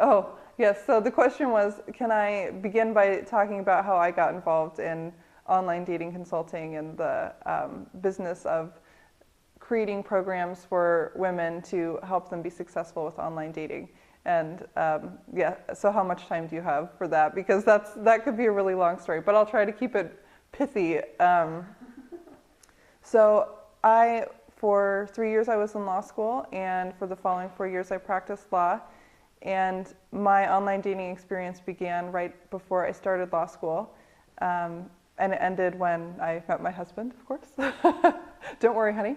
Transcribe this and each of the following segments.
Oh, yes. So the question was, can I begin by talking about how I got involved in online dating consulting and the business of creating programs for women to help them be successful with online dating? And yeah, so how much time do you have for that? Because that could be a really long story, but I'll try to keep it pithy. So for 3 years I was in law school, and for the following 4 years I practiced law. And my online dating experience began right before I started law school. And it ended when I met my husband, of course. Don't worry, honey.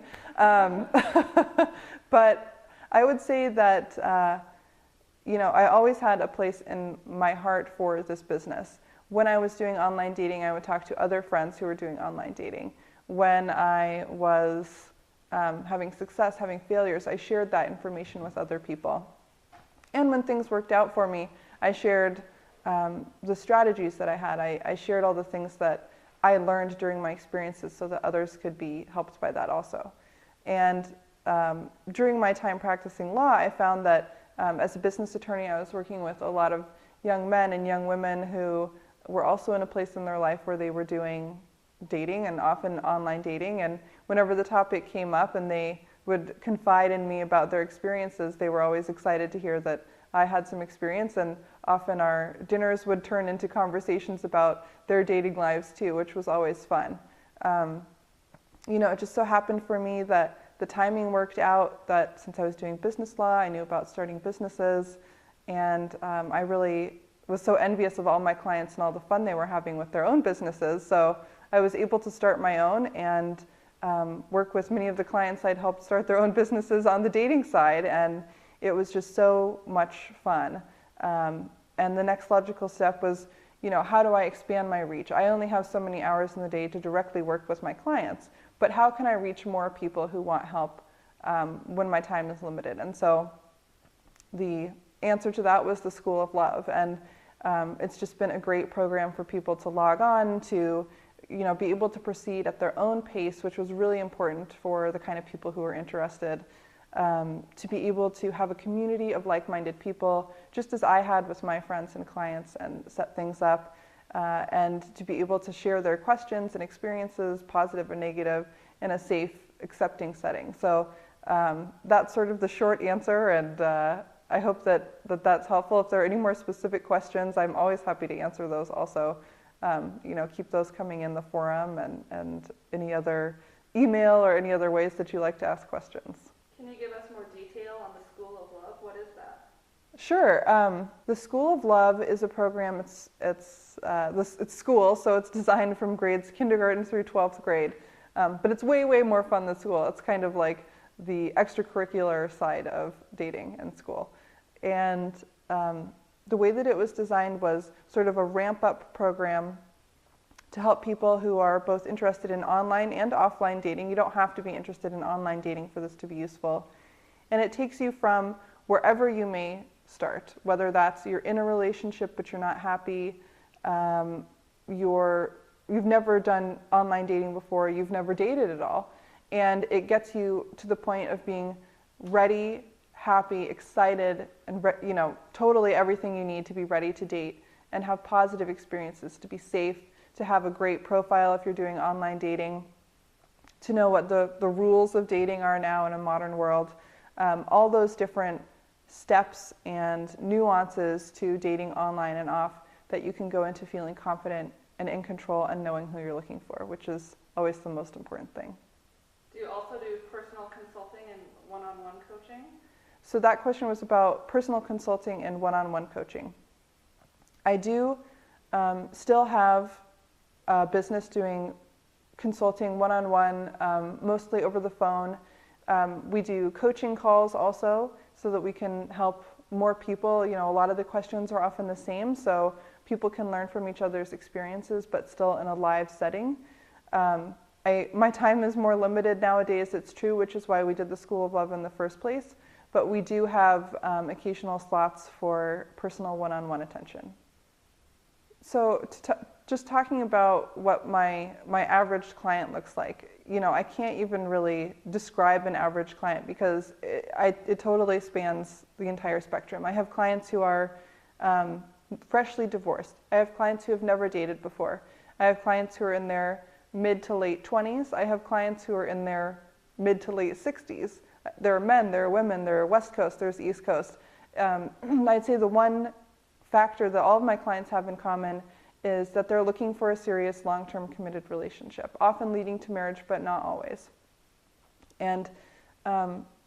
But I would say that, I always had a place in my heart for this business. When I was doing online dating, I would talk to other friends who were doing online dating. When I was having success, having failures, I shared that information with other people. And when things worked out for me, I shared the strategies that I had. I shared all the things that I learned during my experiences so that others could be helped by that also. And during my time practicing law, I found that as a business attorney, I was working with a lot of young men and young women who were also in a place in their life where they were doing dating, and often online dating. And whenever the topic came up and they would confide in me about their experiences, they were always excited to hear that I had some experience, and often our dinners would turn into conversations about their dating lives too, which was always fun. It just so happened for me that the timing worked out, that since I was doing business law, I knew about starting businesses, and I really was so envious of all my clients and all the fun they were having with their own businesses. So I was able to start my own and work with many of the clients I'd helped start their own businesses on the dating side, and it was just so much fun. And the next logical step was, how do I expand my reach? I only have so many hours in the day to directly work with my clients, but how can I reach more people who want help when my time is limited? And so the answer to that was the School of Love, and it's just been a great program for people to log on to, be able to proceed at their own pace, which was really important for the kind of people who were interested, to be able to have a community of like-minded people, just as I had with my friends and clients, and set things up, and to be able to share their questions and experiences, positive or negative, in a safe, accepting setting. So that's sort of the short answer, and I hope that's helpful. If there are any more specific questions, I'm always happy to answer those also. Keep those coming in the forum, and any other email or any other ways that you like to ask questions. Can you give us more detail on the School of Love? What is that? Sure. The School of Love is a program. It's school, so it's designed from grades kindergarten through 12th grade. But it's way, way more fun than school. It's kind of like the extracurricular side of dating and school. And the way that it was designed was sort of a ramp-up program to help people who are both interested in online and offline dating. You don't have to be interested in online dating for this to be useful. And it takes you from wherever you may start, whether that's you're in a relationship but you're not happy, you've never done online dating before, you've never dated at all, and it gets you to the point of being ready, happy, excited, and totally everything you need to be ready to date and have positive experiences, to be safe, to have a great profile if you're doing online dating, to know what the rules of dating are now in a modern world, all those different steps and nuances to dating online and off that you can go into feeling confident and in control and knowing who you're looking for, which is always the most important thing. Do you also do personal consulting and one-on-one coaching? So that question was about personal consulting and one-on-one coaching. I do still have a business doing consulting one-on-one, mostly over the phone. We do coaching calls also so that we can help more people. A lot of the questions are often the same, so people can learn from each other's experiences, but still in a live setting. My time is more limited nowadays, it's true, which is why we did the School of Love in the first place. But we do have occasional slots for personal one-on-one attention. So just talking about what my average client looks like, I can't even really describe an average client because it totally spans the entire spectrum. I have clients who are freshly divorced. I have clients who have never dated before. I have clients who are in their mid to late 20s. I have clients who are in their mid to late 60s. There are men, there are women, there are West Coast, there's East Coast. I'd say the one factor that all of my clients have in common is that they're looking for a serious long-term committed relationship, often leading to marriage, but not always. And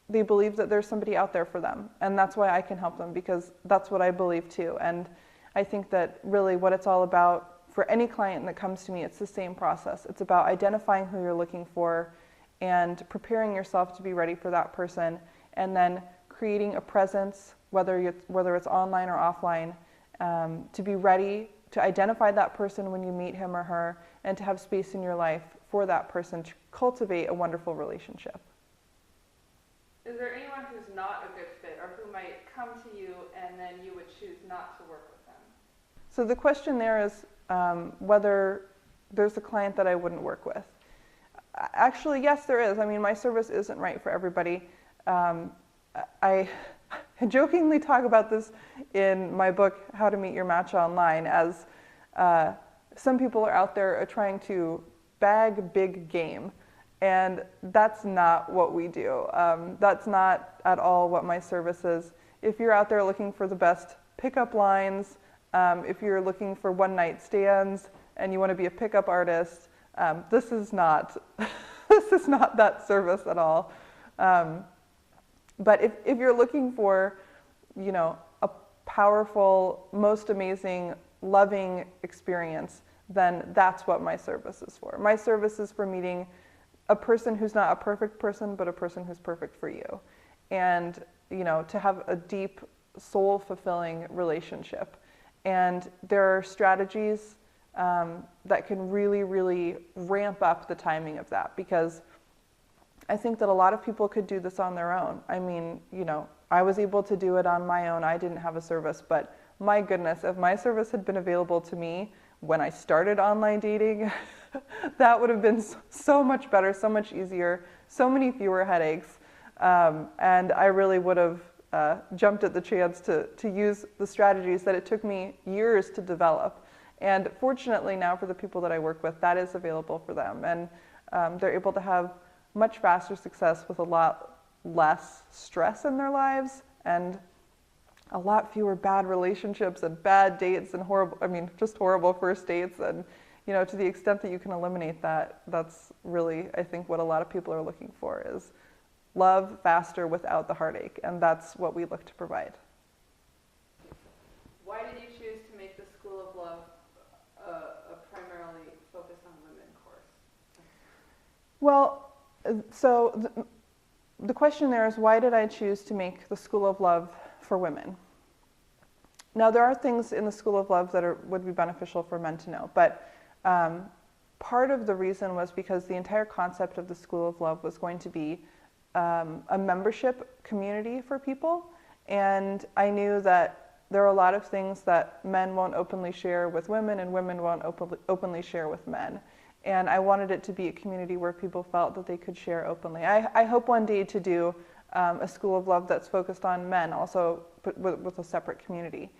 they believe that there's somebody out there for them. And that's why I can help them, because that's what I believe too. And I think that really what it's all about for any client that comes to me, it's the same process. It's about identifying who you're looking for and preparing yourself to be ready for that person, and then creating a presence, whether it's online or offline, to be ready to identify that person when you meet him or her, and to have space in your life for that person to cultivate a wonderful relationship. Is there anyone who's not a good fit, or who might come to you and then you would choose not to work with them? So the question there is whether there's a client that I wouldn't work with. Actually, yes, there is. I mean, my service isn't right for everybody. I jokingly talk about this in my book, How to Meet Your Match Online, as some people are out there trying to bag big game. And that's not what we do. That's not at all what my service is. If you're out there looking for the best pickup lines, if you're looking for one-night stands and you want to be a pickup artist, this is not that service at all. But if you're looking for, a powerful, most amazing, loving experience, then that's what my service is for. My service is for meeting a person who's not a perfect person, but a person who's perfect for you. And, to have a deep, soul-fulfilling relationship. And there are strategies that can really, really ramp up the timing of that, because I think that a lot of people could do this on their own. I mean, I was able to do it on my own. I didn't have a service, but my goodness, if my service had been available to me when I started online dating, that would have been so much better, so much easier, so many fewer headaches. And I really would have jumped at the chance to use the strategies that it took me years to develop. And fortunately now for the people that I work with, that is available for them. And they're able to have much faster success with a lot less stress in their lives, and a lot fewer bad relationships and bad dates and just horrible first dates. And, to the extent that you can eliminate that, that's really, I think, what a lot of people are looking for, is love faster without the heartache. And that's what we look to provide. Why did you choose to make the School of Love a primarily focused on women course? Well, so the question there is, why did I choose to make the School of Love for women? Now, there are things in the School of Love that would be beneficial for men to know, but part of the reason was because the entire concept of the School of Love was going to be a membership community for people, and I knew that there are a lot of things that men won't openly share with women and women won't openly share with men. And I wanted it to be a community where people felt that they could share openly. I hope one day to do a School of Love that's focused on men, also with a separate community.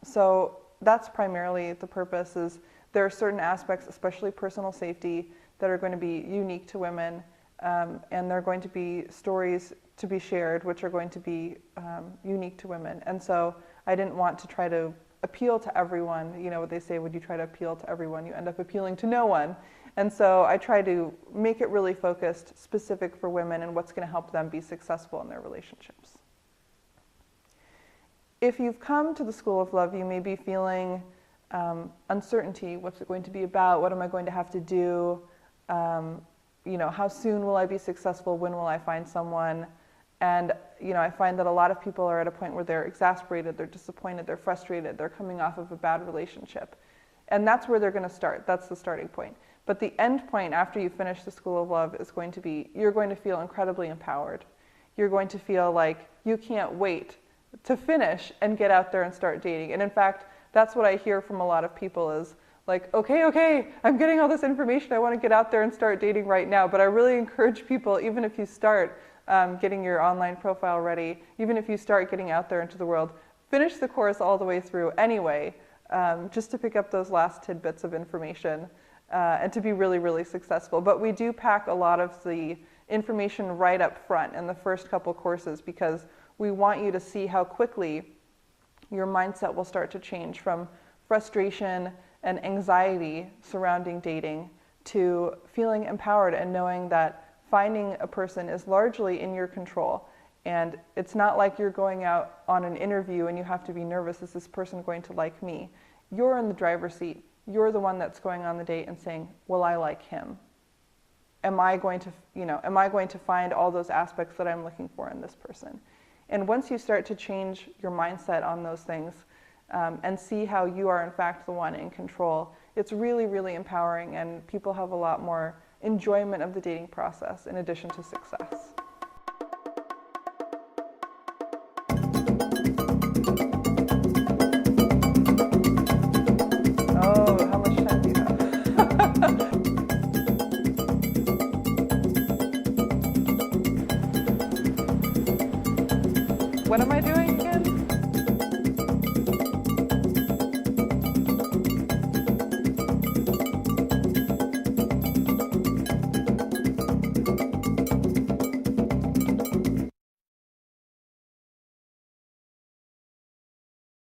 So that's primarily the purpose. Is there are certain aspects, especially personal safety, that are going to be unique to women, and there are going to be stories to be shared which are going to be unique to women. And so I didn't want to try to appeal to everyone. What they say, when you try to appeal to everyone, you end up appealing to no one. And so I try to make it really focused, specific for women, and what's going to help them be successful in their relationships. If you've come to the School of Love, you may be feeling uncertainty. What's it going to be about? What am I going to have to do? How soon will I be successful? When will I find someone? And I find that a lot of people are at a point where they're exasperated, they're disappointed, they're frustrated, they're coming off of a bad relationship. And that's where they're going to start. That's the starting point. But the end point after you finish the School of Love is going to be, you're going to feel incredibly empowered. You're going to feel like you can't wait to finish and get out there and start dating. And in fact, that's what I hear from a lot of people is, like, okay, I'm getting all this information. I want to get out there and start dating right now. But I really encourage people, even if you start getting your online profile ready, even if you start getting out there into the world, finish the course all the way through anyway, just to pick up those last tidbits of information and to be really, really successful. But we do pack a lot of the information right up front in the first couple courses because we want you to see how quickly your mindset will start to change from frustration and anxiety surrounding dating to feeling empowered and knowing that finding a person is largely in your control. And it's not like you're going out on an interview and you have to be nervous, is this person going to like me? You're in the driver's seat. You're the one that's going on the date and saying, will I like him? Am I going to find all those aspects that I'm looking for in this person? And once you start to change your mindset on those things and see how you are in fact the one in control, it's really, really empowering, and people have a lot more enjoyment of the dating process in addition to success. Oh, how much time do you have? What am I doing again?